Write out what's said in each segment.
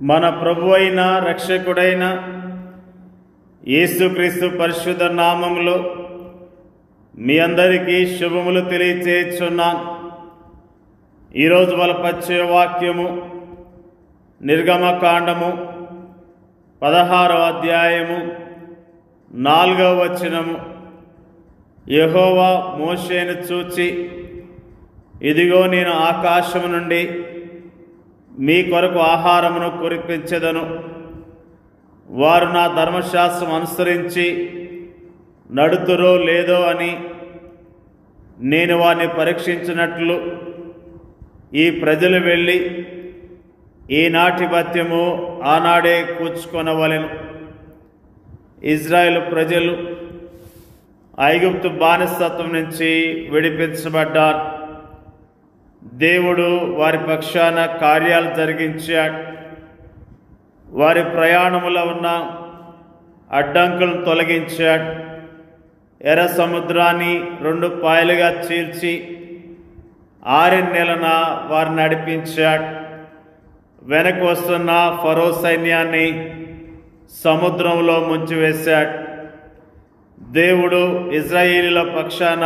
మన ప్రభువైన రక్షకుడైన యేసుక్రీస్తు పరిశుద్ధ నామములో మీ అందరికీ శుభములు తెలియచేస్తున్నాను. ఈరోజు బలపరిచే వాక్యము నిర్గమకాండము 16వ అధ్యాయము 4వ వచనము. యెహోవా మోషేను చూచి, ఇదిగో నేను ఆకాశము నుండి మీ కొరకు ఆహారమును కురిపించెదను. వారు నా ధర్మశాస్త్రం అనుసరించి నడుతురో లేదో అని నేను వారిని పరీక్షించినట్లు ఈ ప్రజలు వెళ్ళి ఈనాటి భత్యము ఆనాడే కూర్చుకొనవలెను. ఇజ్రాయేలు ప్రజలు ఐగుప్తు బానిసత్వం నుంచి విడిపించబడ్డారు. దేవుడు వారి పక్షాన కార్యాలు జరిగించాడు. వారి ప్రయాణములో ఉన్న అడ్డంకులను తొలగించాడు. ఎర్ర సముద్రాన్ని 2 పాయలుగా చీల్చి 6 నెలన వారిని నడిపించాడు. వెనక్కి వస్తున్న ఫరో సైన్యాన్ని సముద్రంలో ముంచివేశాడు. దేవుడు ఇశ్రాయేలీయుల పక్షాన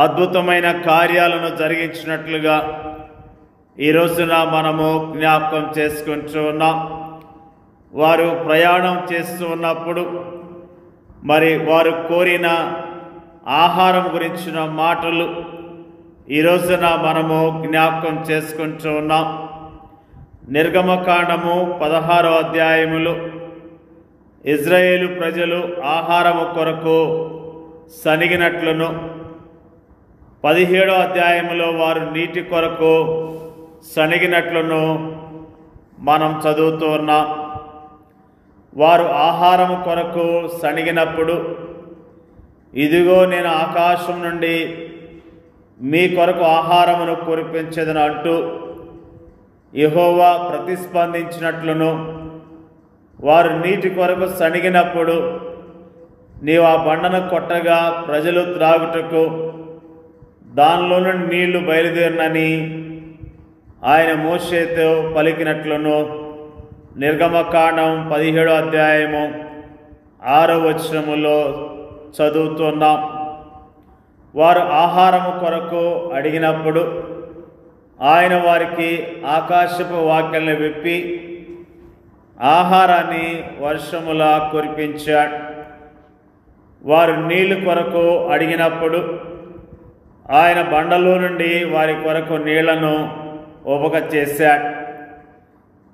అద్భుతమైన కార్యాలను జరిగించినట్లుగా ఈ రోజున మనము జ్ఞాపకం చేసుకుంటూ ఉన్నాం. వారు ప్రయాణం చేస్తూ ఉన్నప్పుడు మరి వారు కోరిన ఆహారం గురించిన మాటలు ఈ రోజున మనము జ్ఞాపకం చేసుకుంటూ ఉన్నాం. నిర్గమకాండము 16వ అధ్యాయములో ఇజ్రాయేలు ప్రజలు ఆహారము కొరకు సనిగినట్లును, 17వ అధ్యాయంలో వారు నీటి కొరకు సనిగినట్లును మనం చదువుతూ ఉన్నాం. వారు ఆహారం కొరకు సనిగినప్పుడు, ఇదిగో నేను ఆకాశం నుండి మీ కొరకు ఆహారమును కురిపించెదను అంటూ యెహోవా ప్రతిస్పందించినట్లును, వారు నీటి కొరకు సనిగినప్పుడు నీవు ఆ బండను కొట్టగా ప్రజలు త్రాగుటకు దానిలో నుండి నీళ్లు బయలుదేరినని ఆయన మోషేతో పలికినట్లును నిర్గమకాండం 17వ అధ్యాయము 6వ వచనములో చదువుతున్నాం. వారు ఆహారము కొరకు అడిగినప్పుడు ఆయన వారికి ఆకాశపు వాక్యలను విప్పి ఆహారాన్ని వర్షములా కురిపించాడు. వారు నీళ్లు కొరకు అడిగినప్పుడు ఆయన బండలో నుండి వారి కొరకు నీళ్లను ఉబక చేశాడు.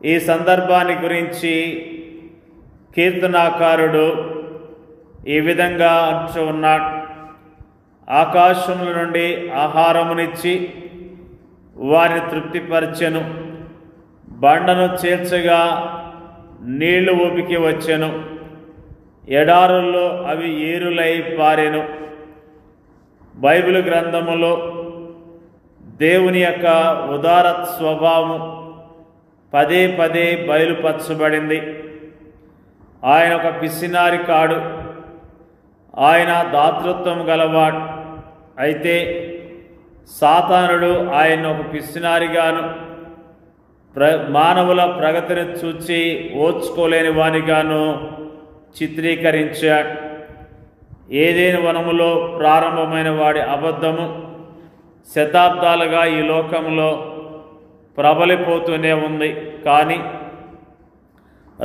ఈ సందర్భాన్ని గురించి కీర్తనాకారుడు ఈ విధంగా అంటూ ఉన్నాడు. ఆకాశముల నుండి ఆహారమునిచ్చి వారిని తృప్తిపరచెను, బండను చేర్చగా నీళ్లు ఉబికి వచ్చెను, ఎడారుల్లో అవి ఏరులై పారెను. బైబిల్ గ్రంథములో దేవుని యొక్క ఉదార స్వభావము పదే పదే బయలుపరచబడింది. ఆయన ఒక పిసినారి కాడు, ఆయన దాతృత్వం గలవాడు. అయితే సాతానుడు ఆయన ఒక పిసినారిగాను, మానవుల ప్రగతిని చూచి ఓర్చుకోలేని వానిగాను చిత్రీకరించాడు. ఏదైనా వనములో ప్రారంభమైన వాడి అబద్ధము శతాబ్దాలుగా ఈ లోకంలో ప్రబలిపోతూనే ఉంది. కానీ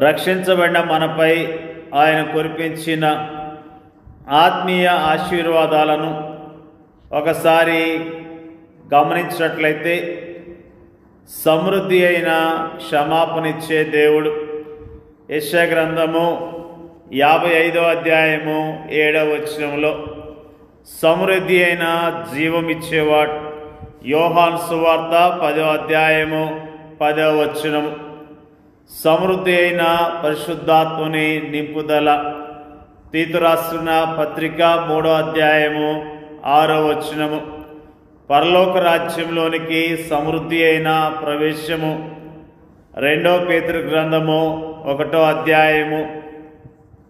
రక్షించబడిన మనపై ఆయన కురిపించిన ఆత్మీయ ఆశీర్వాదాలను ఒకసారి గమనించినట్లయితే, సమృద్ధి అయిన క్షమాపణిచ్చే దేవుడు. యెషయా గ్రంథము 55వ అధ్యాయము 7వ వచనంలో సమృద్ధి అయిన జీవమిచ్చేవాడు. యోహాను సువార్త 10వ అధ్యాయము 10వ వచనము సమృద్ధి అయిన పరిశుద్ధాత్మని నింపుదల. తీతు రాసిన పత్రిక 3వ అధ్యాయము 6వ వచనము పరలోక రాజ్యంలోనికి సమృద్ధి అయిన ప్రవేశము. 2వ పేతురు గ్రంథము 1వ అధ్యాయము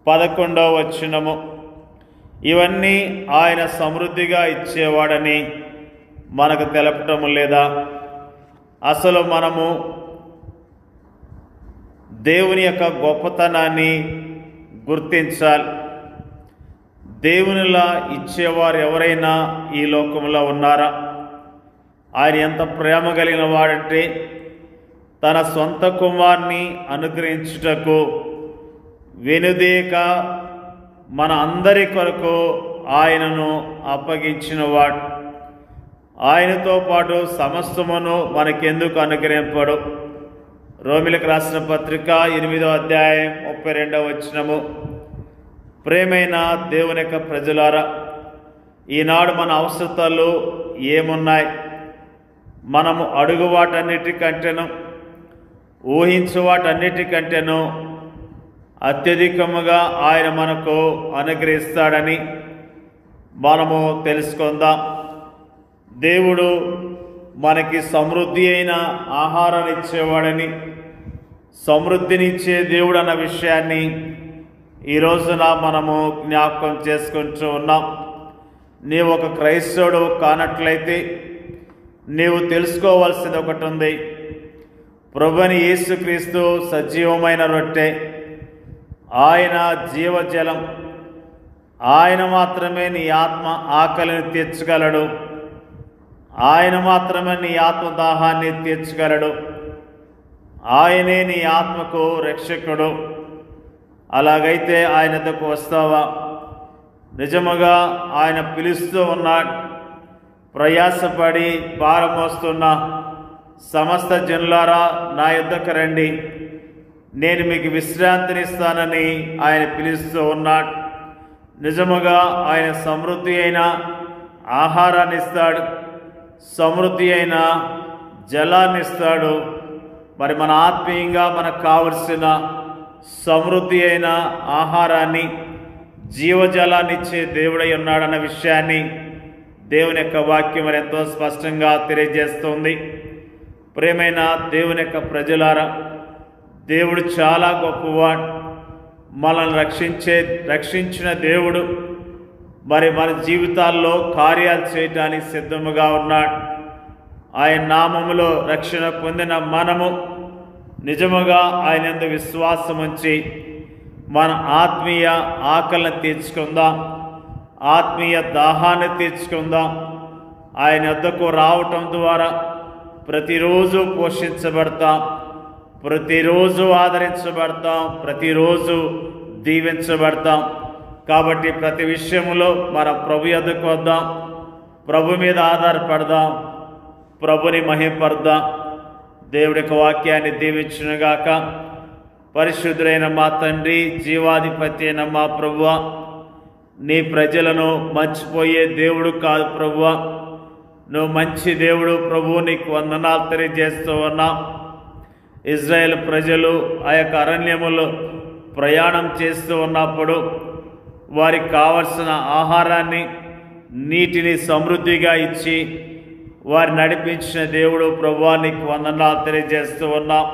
11వ వచనము. ఇవన్నీ ఆయన సమృద్ధిగా ఇచ్చేవాడని మనకు తెలపటము లేదా? అసలు మనము దేవుని యొక్క గొప్పతనాన్ని గుర్తించాలి. దేవునిలా ఇచ్చేవారు ఎవరైనా ఈ లోకంలో ఉన్నారా? ఆయన ఎంత ప్రేమ కలిగిన వాడంటే తన సొంత కుమార్ని అనుగ్రహించుటకు వెనుదీక మన అందరి కొరకు ఆయనను అప్పగించినవాడు. ఆయనతో పాటు సమస్తమును మనకెందుకు అనుగ్రహింపడు? రోమిలకు రాసిన పత్రిక 8వ అధ్యాయం 32వ వచనము. ప్రేమైన దేవుని యొక్క ప్రజలారా, ఈనాడు మన అవసరతలు ఏమున్నాయి? మనము అడుగు వాటన్నిటికంటేను ఊహించు వాటన్నిటికంటేను అత్యధికముగా ఆయన మనకు అనుగ్రహిస్తాడని మనము తెలుసుకుందాం. దేవుడు మనకి సమృద్ధి అయిన ఆహారాన్ని ఇచ్చేవాడని, సమృద్ధినిచ్చే దేవుడు అన్న విషయాన్ని ఈ రోజున మనము జ్ఞాపకం చేసుకుంటూ ఉన్నాం. నీవు ఒక క్రైస్తవుడు కానట్లయితే నీవు తెలుసుకోవాల్సింది ఒకటి ఉంది. ప్రభువైన యేసుక్రీస్తు సజీవమైన రొట్టె, ఆయన జీవజలం. ఆయన మాత్రమే నీ ఆత్మ ఆకలిని తీర్చగలడు. ఆయన మాత్రమే నీ ఆత్మ దాహాన్ని తీర్చగలడు. ఆయనే నీ ఆత్మకు రక్షకుడు. అలాగైతే ఆయన వద్దకు వస్తావా? నిజముగా ఆయన పిలుస్తూ ఉన్నాడు. ప్రయాసపడి భారం మోస్తున్న సమస్త జనులారా, నా యొద్దకు రండి, నేను మీకు విశ్రాంతినిస్తానని ఆయన పిలుస్తూ ఉన్నాడు. నిజముగా ఆయన సమృద్ధి అయిన ఆహారాన్ని ఇస్తాడు, సమృద్ధి అయిన జలాన్ని ఇస్తాడు. మరి మన ఆత్మీయంగా మనకు కావలసిన సమృద్ధి అయిన ఆహారాన్ని, జీవజలాన్ని ఇచ్చే దేవుడై ఉన్నాడన్న విషయాన్ని దేవుని యొక్క వాక్యం మరి ఎంతో స్పష్టంగా తెలియజేస్తుంది. ప్రేమైన దేవుని యొక్క ప్రజలారా, దేవుడు చాలా గొప్పవాడు. మనల్ని రక్షించిన దేవుడు మరి మన జీవితాల్లో కార్యాలు చేయడానికి సిద్ధముగా ఉన్నాడు. ఆయన నామములో రక్షణ పొందిన మనము నిజముగా ఆయన యందు విశ్వాసం ఉంచి మన ఆత్మీయ ఆకలిని తీర్చుకుందాం, ఆత్మీయ దాహాన్ని తీర్చుకుందాం. ఆయన వద్దకు రావటం ద్వారా ప్రతిరోజు పోషించబడతాం, ప్రతిరోజు ఆదరించబడతాం, ప్రతిరోజు దీవించబడతాం. కాబట్టి ప్రతి విషయంలో మన ప్రభు యొద్దకు వద్దాం, ప్రభు మీద ఆధారపడదాం, ప్రభుని మహిమపడదాం. దేవుడి యొక్క వాక్యాన్ని దీవించునుగాక. పరిశుద్ధుడైన మా తండ్రి, జీవాధిపతి అయిన మా ప్రభువా, నీ ప్రజలను మర్చిపోయే దేవుడు కాదు ప్రభువా, నువ్వు మంచి దేవుడు ప్రభు. నీకు వందనాలు తెలియజేస్తూ ఉన్నాం. ఇజ్రాయేల్ ప్రజలు ఆ యొక్క అరణ్యములో ప్రయాణం చేస్తూ ఉన్నప్పుడు వారికి కావలసిన ఆహారాన్ని, నీటిని సమృద్ధిగా ఇచ్చి వారిని నడిపించిన దేవుడు ప్రభువా, నీకు వందనాలు తెలియజేస్తూ ఉన్నాం.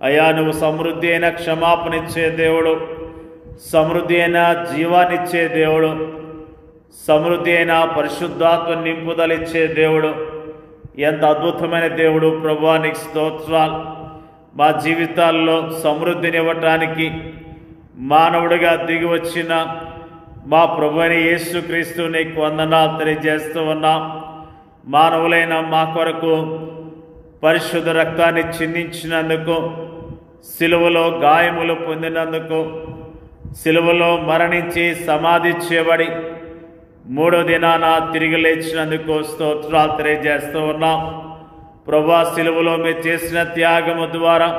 అయ్యా, నువ్వు సమృద్ధి అయిన క్షమాపణ ఇచ్చే దేవుడు, సమృద్ధి అయిన జీవాన్నిచ్చే దేవుడు, సమృద్ధి అయిన పరిశుద్ధాత్మ నింపుదలిచ్చే దేవుడు. ఎంత అద్భుతమైన దేవుడు ప్రభువా, నీకు స్తోత్రాలు. మా జీవితాల్లో సమృద్ధినివ్వటానికి మానవుడిగా దిగి వచ్చిన మా ప్రభువైన యేసుక్రీస్తు నీకు వందనాలు తెలియజేస్తూ ఉన్నాం. మానవులైన మా కొరకు పరిశుద్ధ రక్తాన్ని చిందించినందుకు, సిలువలో గాయములు పొందినందుకు, సిలువలో మరణించి సమాధి చేయబడి మూడో దినాన తిరిగి లేచినందుకు స్తోత్రాలు తెలియజేస్తూ ఉన్నాం. ప్రభువా, సిలువలో మీరు చేసిన త్యాగము ద్వారా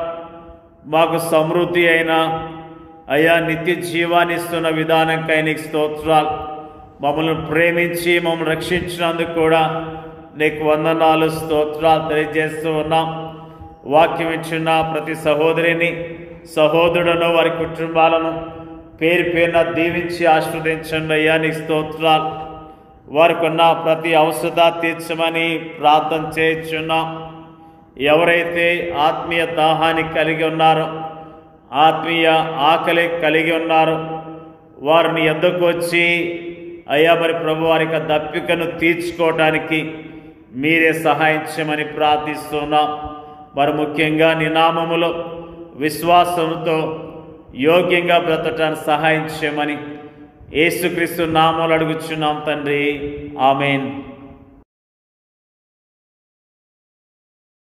మాకు సమృద్ధి అయిన అయ్యా నిత్య జీవాన్ని ఇస్తున్న విధానంకై నీకు స్తోత్రాలు. మమ్మల్ని ప్రేమించి మమ్మల్ని రక్షించినందుకు కూడా నీకు వందనాలు, స్తోత్రాలు తెలియజేస్తూ ఉన్నాం. వాక్యం ఇచ్చిన ప్రతి సహోదరిని, సహోదరులను, వారి కుటుంబాలను పేరు పేరున దీవించి ఆశీర్వదించండి అయ్యా, నీకు స్తోత్రాలు. వారికి ఉన్న ప్రతి అవసరత తీర్చమని ప్రార్థన చేయించున్నాం. ఎవరైతే ఆత్మీయ దాహాన్ని కలిగి ఉన్నారో, ఆత్మీయ ఆకలి కలిగి ఉన్నారో, వారిని ఎద్దకు వచ్చి అయ్యా మరి ప్రభు వారి దప్పికను తీర్చుకోవటానికి మీరే సహాయించమని ప్రార్థిస్తున్నాం. మరి ముఖ్యంగా నీ నామములో విశ్వాసంతో యోగ్యంగా బ్రతకటానికి సహాయం చేయమని యేసుక్రీస్తు నామములో అడుగుచున్నాం తండ్రి. ఆమేన్.